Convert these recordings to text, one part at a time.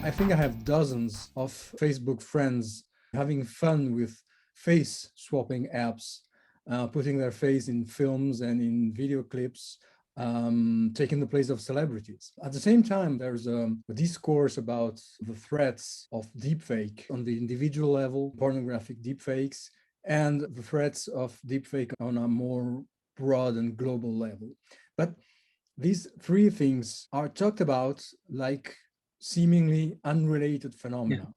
I think I have dozens of Facebook friends having fun with face swapping apps, putting their face in films and in video clips, taking the place of celebrities. At the same time, there's a discourse about the threats of deepfake on the individual level, pornographic deepfakes, and the threats of deepfake on a more broad and global level. But these three things are talked about like seemingly unrelated phenomena. Yeah.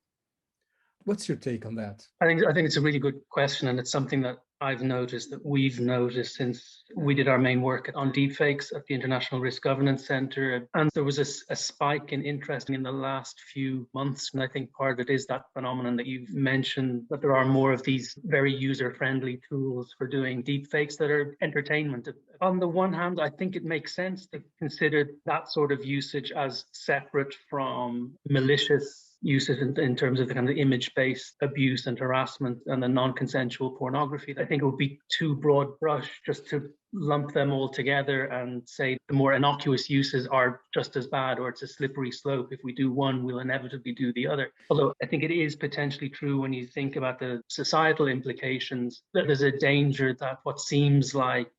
What's your take on that? I think it's a really good question, and it's something that I've noticed, that we've noticed since we did our main work on deepfakes at the International Risk Governance Centre. And there was a spike in interest in the last few months. And I think part of it is that phenomenon that you've mentioned, that there are more of these very user-friendly tools for doing deepfakes that are entertainment. On the one hand, I think it makes sense to consider that sort of usage as separate from malicious uses in terms of the kind of image-based abuse and harassment and the non-consensual pornography. I think it would be too broad brush just to lump them all together and say the more innocuous uses are just as bad, or it's a slippery slope. If we do one, we'll inevitably do the other. Although I think it is potentially true when you think about the societal implications, that there's a danger that what seems like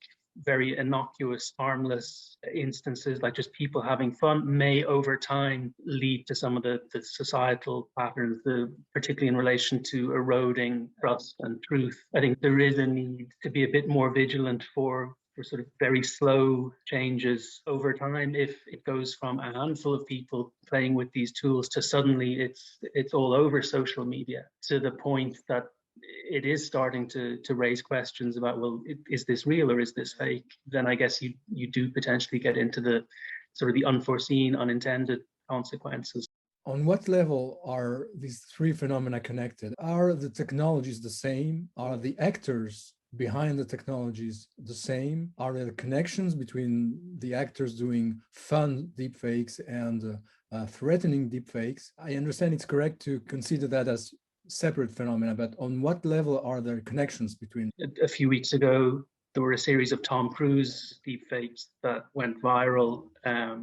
very innocuous, harmless instances, like just people having fun, may over time lead to some of the societal patterns, particularly in relation to eroding trust and truth. I think there is a need to be a bit more vigilant for sort of very slow changes over time. If it goes from a handful of people playing with these tools to suddenly it's all over social media, to the point that it is starting to raise questions about, well, is this real or is this fake? Then I guess you do potentially get into the sort of the unforeseen, unintended consequences. On what level are these three phenomena connected? Are the technologies the same? Are the actors behind the technologies the same? Are there connections between the actors doing fun deepfakes and threatening deepfakes? I understand it's correct to consider that as separate phenomena, but on what level are there connections between? A few weeks ago, there were a series of Tom Cruise deepfakes that went viral.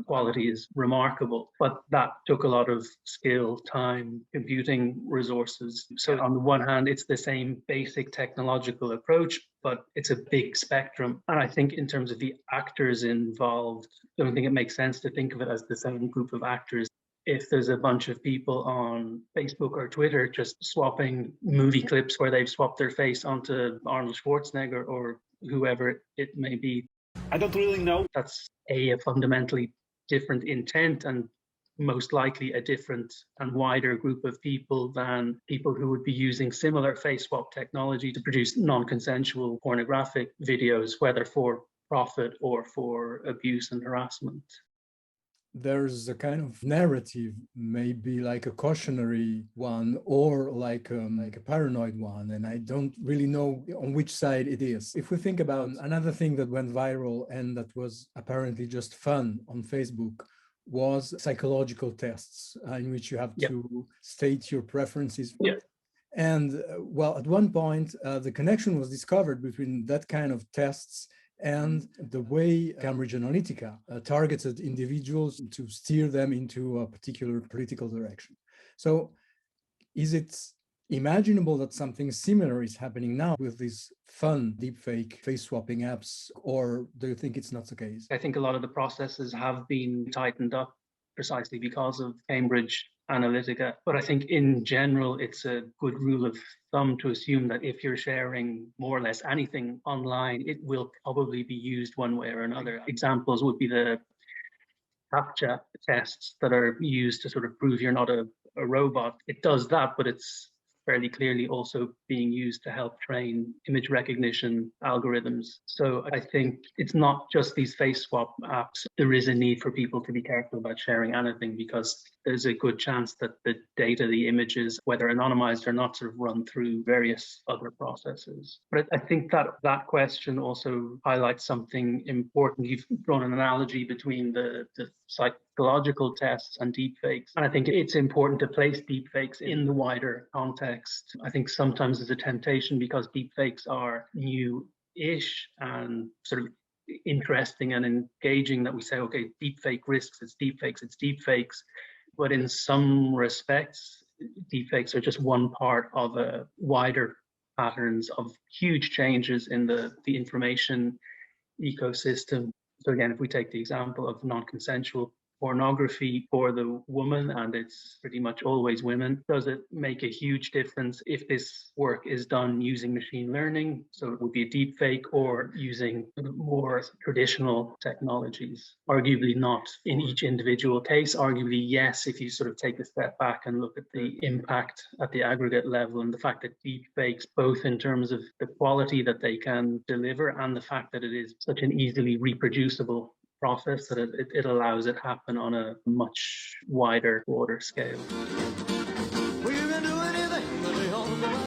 Quality is remarkable, but that took a lot of skill, time, computing resources. So on the one hand, it's the same basic technological approach, but it's a big spectrum. And I think in terms of the actors involved, I don't think it makes sense to think of it as the same group of actors. If there's a bunch of people on Facebook or Twitter just swapping movie clips where they've swapped their face onto Arnold Schwarzenegger or whoever it may be, I don't really know. That's a fundamentally different intent, and most likely a different and wider group of people than people who would be using similar face swap technology to produce non-consensual pornographic videos, whether for profit or for abuse and harassment. There's a kind of narrative, maybe like a cautionary one or like a paranoid one, and I don't really know on which side it is. If we think about another thing that went viral and that was apparently just fun on Facebook, was psychological tests in which you have to state your preferences. And well, at one point, the connection was discovered between that kind of tests and the way Cambridge Analytica targeted individuals to steer them into a particular political direction. So is it imaginable that something similar is happening now with these fun deepfake face swapping apps, or do you think it's not the case? I think a lot of the processes have been tightened up precisely because of Cambridge Analytica. But I think in general, it's a good rule of thumb to assume that if you're sharing more or less anything online, it will probably be used one way or another. Examples would be the CAPTCHA tests that are used to sort of prove you're not a robot. It does that, but it's fairly clearly also being used to help train image recognition algorithms. So I think it's not just these face swap apps. There is a need for people to be careful about sharing anything, because there's a good chance that the data, the images, whether anonymized or not, sort of run through various other processes. But I think that question also highlights something important. You've drawn an analogy between the psychological tests and deepfakes. And I think it's important to place deepfakes in the wider context. I think sometimes there's a temptation, because deepfakes are new-ish and sort of interesting and engaging, that we say, okay, deepfake risks, it's deepfakes. but in some respects, deepfakes are just one part of a wider patterns of huge changes in the information ecosystem. So again, if we take the example of non-consensual pornography for the woman, and it's pretty much always women, does it make a huge difference if this work is done using machine learning? So it would be a deep fake, or using more traditional technologies? Arguably not in each individual case. Arguably yes, if you sort of take a step back and look at the impact at the aggregate level, and the fact that deep fakes, both in terms of the quality that they can deliver and the fact that it is such an easily reproducible process, that it allows it happen on a much wider, broader scale.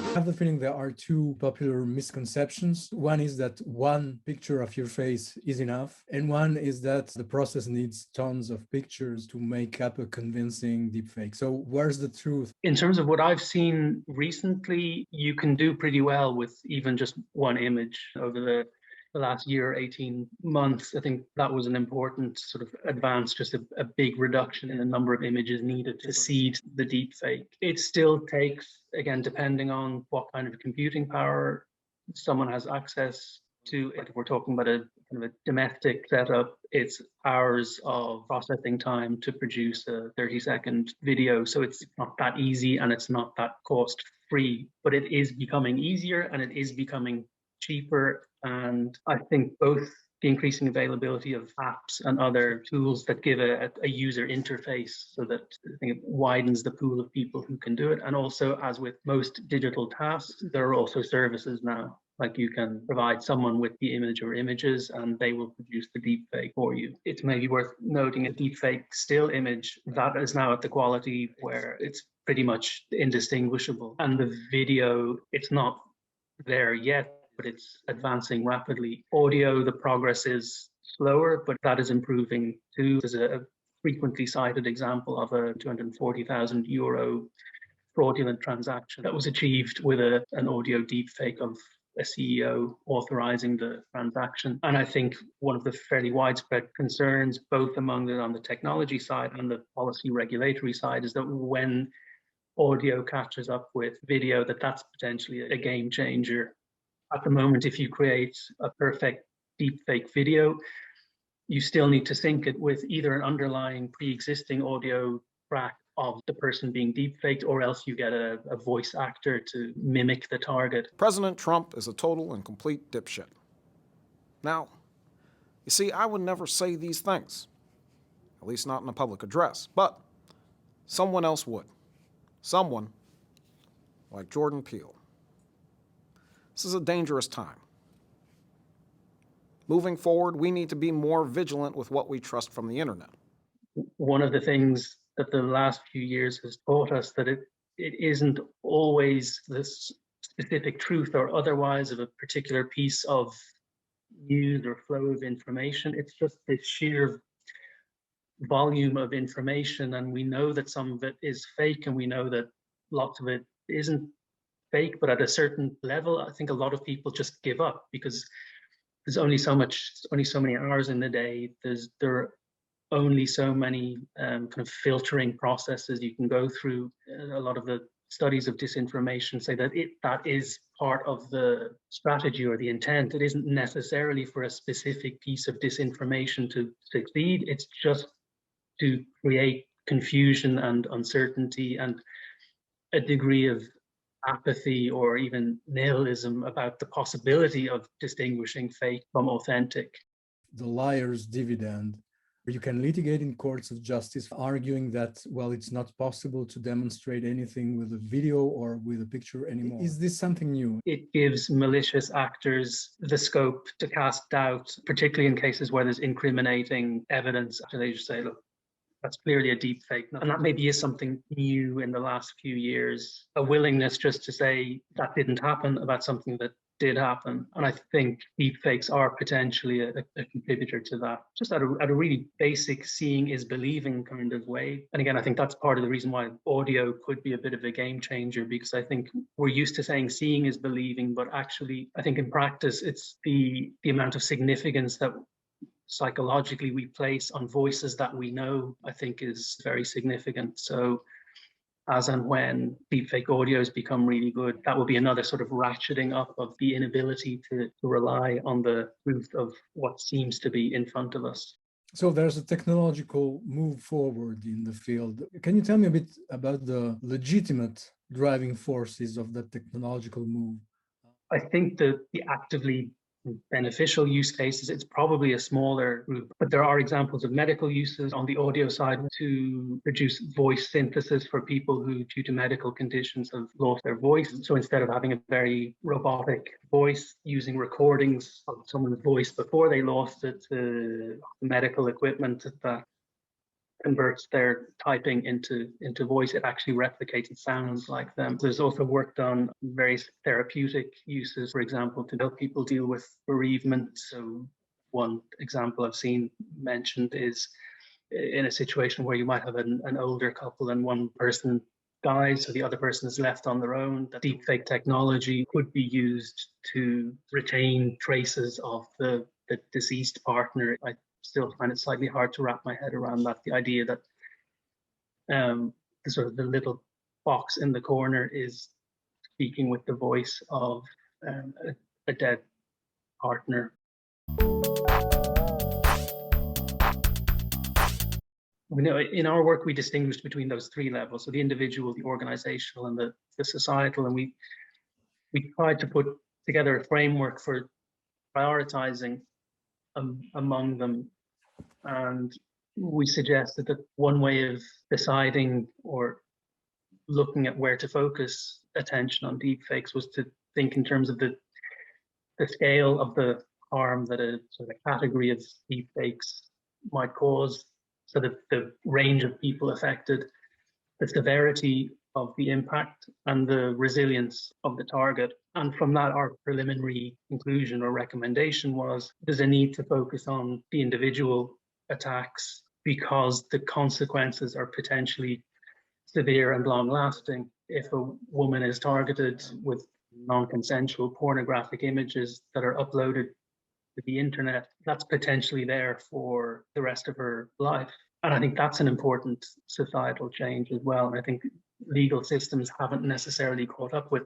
I have the feeling there are two popular misconceptions. One is that one picture of your face is enough, and one is that the process needs tons of pictures to make up a convincing deepfake. So where's the truth? In terms of what I've seen recently, you can do pretty well with even just one image. Over the last year, 18 months, I think that was an important sort of advance, just a big reduction in the number of images needed to seed the deepfake. It still takes, again, depending on what kind of computing power someone has access to. If we're talking about a kind of a domestic setup, it's hours of processing time to produce a 30-second video. So it's not that easy, and it's not that cost free, but it is becoming easier, and it is becoming cheaper. And I think both the increasing availability of apps and other tools that give a user interface, so that I think it widens the pool of people who can do it. And also, as with most digital tasks, there are also services now. Like, you can provide someone with the image or images, and they will produce the deepfake for you. It's maybe worth noting a deepfake still image that is now at the quality where it's pretty much indistinguishable. And the video, it's not there yet, but it's advancing rapidly. Audio, the progress is slower, but that is improving too. There's a frequently cited example of a €240,000 fraudulent transaction that was achieved with an audio deepfake of a CEO authorizing the transaction. And I think one of the fairly widespread concerns, both on the technology side and the policy regulatory side, is that when audio catches up with video, that's potentially a game changer. At the moment, if you create a perfect deepfake video, you still need to sync it with either an underlying pre-existing audio track of the person being deepfaked, or else you get a voice actor to mimic the target. President Trump is a total and complete dipshit. Now, you see, I would never say these things, at least not in a public address, but someone else would. Someone like Jordan Peele. This is a dangerous time. Moving forward, we need to be more vigilant with what we trust from the internet. One of the things that the last few years has taught us, that it isn't always the specific truth or otherwise of a particular piece of news or flow of information. It's just the sheer volume of information, and we know that some of it is fake, and we know that lots of it isn't fake, but at a certain level, I think a lot of people just give up, because there's only so many hours in the day. There are only so many kind of filtering processes you can go through. A lot of the studies of disinformation say that that is part of the strategy or the intent. It isn't necessarily for a specific piece of disinformation to succeed. It's just to create confusion and uncertainty and a degree of apathy or even nihilism about the possibility of distinguishing fake from authentic. The liar's dividend. You can litigate in courts of justice arguing that, well, it's not possible to demonstrate anything with a video or with a picture anymore. Is this something new? It gives malicious actors the scope to cast doubt, particularly in cases where there's incriminating evidence. They just say, look, that's clearly a deep fake. And that maybe is something new in the last few years, a willingness just to say that didn't happen about something that did happen. And I think deepfakes are potentially a contributor to that, just at a really basic seeing is believing kind of way. And again, I think that's part of the reason why audio could be a bit of a game changer, because I think we're used to saying seeing is believing, but actually I think in practice it's the amount of significance that psychologically we place on voices that we know, I think is very significant. So as and when deepfake audios become really good, that will be another sort of ratcheting up of the inability to rely on the truth of what seems to be in front of us. So there's a technological move forward in the field. Can you tell me a bit about the legitimate driving forces of that technological move? I think that the actively beneficial use cases, it's probably a smaller group, but there are examples of medical uses on the audio side to produce voice synthesis for people who, due to medical conditions, have lost their voice. So instead of having a very robotic voice, using recordings of someone's voice before they lost it to medical equipment that converts their typing into voice, it actually replicates, it sounds like them. There's also work done various therapeutic uses, for example, to help people deal with bereavement. So one example I've seen mentioned is in a situation where you might have an older couple and one person dies, so the other person is left on their own. That deepfake technology could be used to retain traces of the deceased partner. I still find it slightly hard to wrap my head around that. The idea that the sort of the little box in the corner is speaking with the voice of a dead partner. In our work, we distinguished between those three levels: so the individual, the organizational, and the societal. And we tried to put together a framework for prioritizing among them. And we suggested that one way of deciding or looking at where to focus attention on deepfakes was to think in terms of the scale of the harm that a sort of a category of deepfakes might cause, so that the range of people affected, the severity of the impact, and the resilience of the target. And from that, our preliminary conclusion or recommendation was there's a need to focus on the individual attacks because the consequences are potentially severe and long-lasting. If a woman is targeted with non-consensual pornographic images that are uploaded to the internet, that's potentially there for the rest of her life. And I think that's an important societal change as well. And I think legal systems haven't necessarily caught up with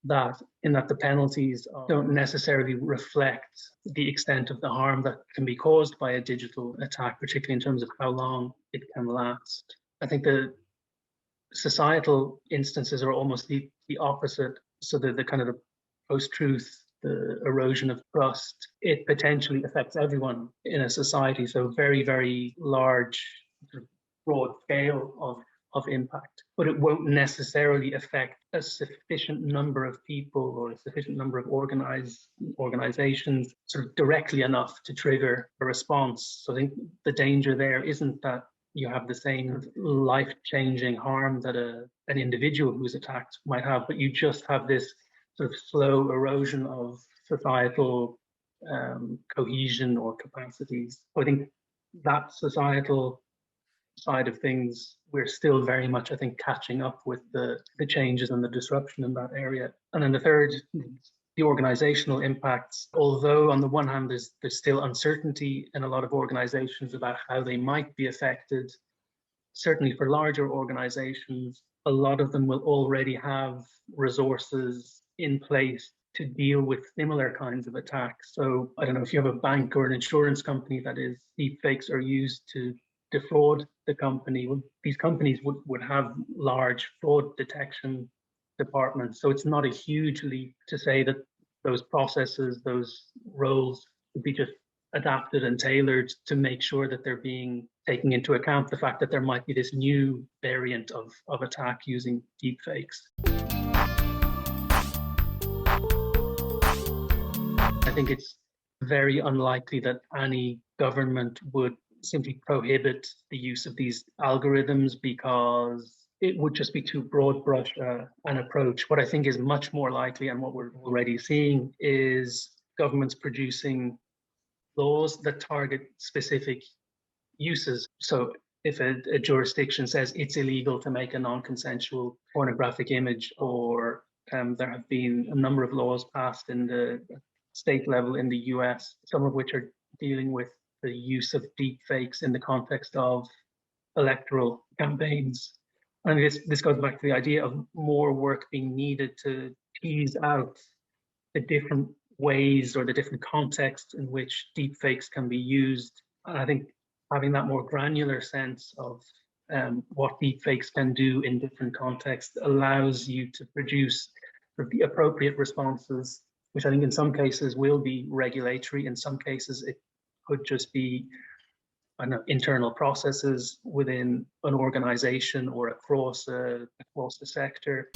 that, in that the penalties don't necessarily reflect the extent of the harm that can be caused by a digital attack, particularly in terms of how long it can last. I think the societal instances are almost the opposite. So the kind of the post-truth, the erosion of trust, it potentially affects everyone in a society. So very, very large, broad scale of impact, but it won't necessarily affect a sufficient number of people or a sufficient number of organizations sort of directly enough to trigger a response. So I think the danger there isn't that you have the same life-changing harm that an individual who's attacked might have, but you just have this sort of slow erosion of societal cohesion or capacities. So I think that societal side of things, we're still very much, I think, catching up with the changes and the disruption in that area. And then the third, the organizational impacts. Although on the one hand, there's still uncertainty in a lot of organizations about how they might be affected. Certainly for larger organizations, a lot of them will already have resources in place to deal with similar kinds of attacks. So I don't know if you have a bank or an insurance company that is deepfakes are used to defraud the company. These companies would have large fraud detection departments. So it's not a huge leap to say that those processes, those roles would be just adapted and tailored to make sure that they're being taking into account the fact that there might be this new variant of attack using deepfakes. I think it's very unlikely that any government would simply prohibit the use of these algorithms because it would just be too broad brush an approach. What I think is much more likely, and what we're already seeing, is governments producing laws that target specific uses. So if a jurisdiction says it's illegal to make a non-consensual pornographic image, or there have been a number of laws passed in the state level in the US, some of which are dealing with the use of deepfakes in the context of electoral campaigns. And this goes back to the idea of more work being needed to tease out the different ways or the different contexts in which deepfakes can be used. And I think having that more granular sense of what deepfakes can do in different contexts allows you to produce the appropriate responses, which I think in some cases will be regulatory. In some cases, it could just be internal processes within an organization or across a sector.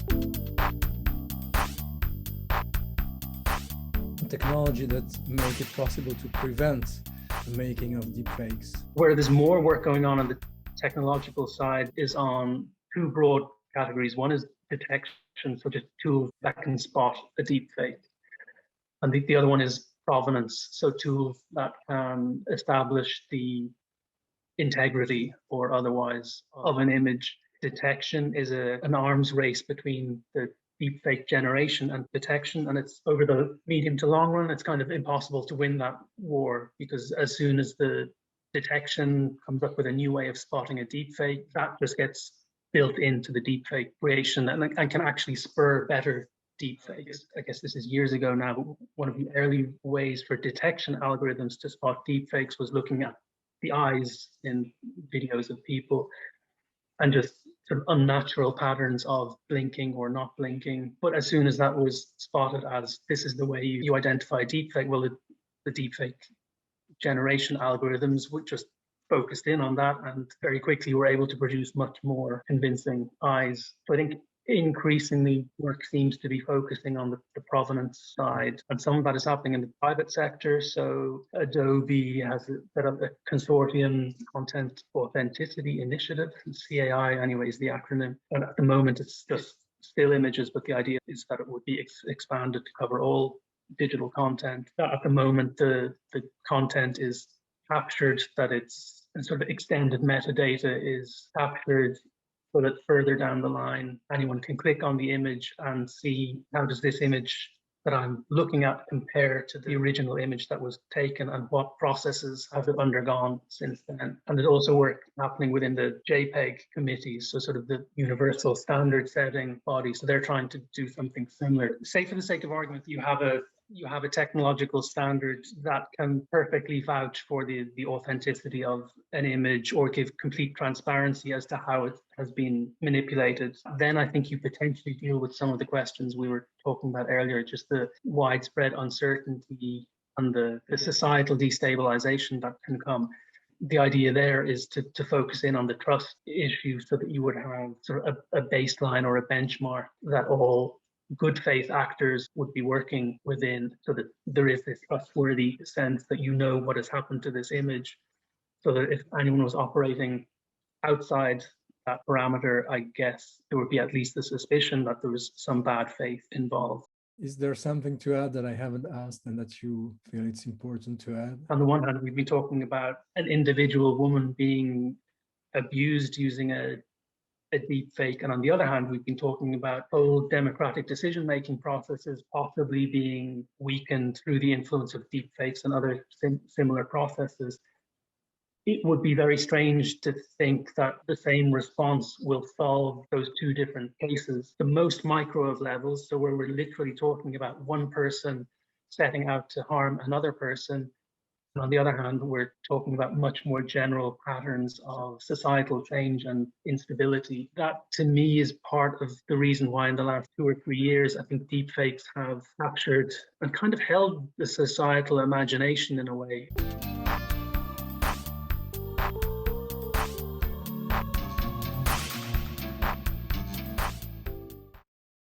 Technology that make it possible to prevent the making of deepfakes. Where there's more work going on the technological side is on two broad categories. One is detection, so just tools that can spot a deepfake. And the other one is provenance, so tools that can establish the integrity or otherwise of an image. Detection is an arms race between the deepfake generation and detection, and it's over the medium to long run, it's kind of impossible to win that war, because as soon as the detection comes up with a new way of spotting a deepfake, that just gets built into the deepfake creation and can actually spur better deepfakes. I guess this is years ago now, but one of the early ways for detection algorithms to spot deepfakes was looking at the eyes in videos of people and just sort of unnatural patterns of blinking or not blinking. But as soon as that was spotted as this is the way you identify deepfake, well, the deepfake generation algorithms would just focused in on that and very quickly were able to produce much more convincing eyes. So I think increasingly work seems to be focusing on the provenance side, and some of that is happening in the private sector. So Adobe has set up a consortium, Content Authenticity Initiative, CAI anyway is the acronym, and at the moment it's just still images, but the idea is that it would be expanded to cover all digital content. At the moment the content is captured, that it's sort of extended metadata is captured, so that further down the line, anyone can click on the image and see how does this image that I'm looking at compare to the original image that was taken and what processes have it undergone since then. And there's also work happening within the JPEG committees, so sort of the universal standard setting body. So they're trying to do something similar. Say for the sake of argument, you have a technological standard that can perfectly vouch for the authenticity of an image or give complete transparency as to how it has been manipulated. Then I think you potentially deal with some of the questions we were talking about earlier, just the widespread uncertainty and the societal destabilization that can come. The idea there is to focus in on the trust issue so that you would have sort of a baseline or a benchmark that all good faith actors would be working within, so that there is this trustworthy sense that you know what has happened to this image, so that if anyone was operating outside that parameter, I guess there would be at least the suspicion that there was some bad faith involved. Is there something to add that I haven't asked and that you feel it's important to add? On the one hand, we've been talking about an individual woman being abused using a deepfake, and on the other hand, we've been talking about whole democratic decision-making processes possibly being weakened through the influence of deepfakes and other similar processes. It would be very strange to think that the same response will solve those two different cases. The most micro of levels, so where we're literally talking about one person setting out to harm another person, and on the other hand, we're talking about much more general patterns of societal change and instability. That, to me, is part of the reason why in the last 2 or 3 years, I think deepfakes have captured and kind of held the societal imagination in a way.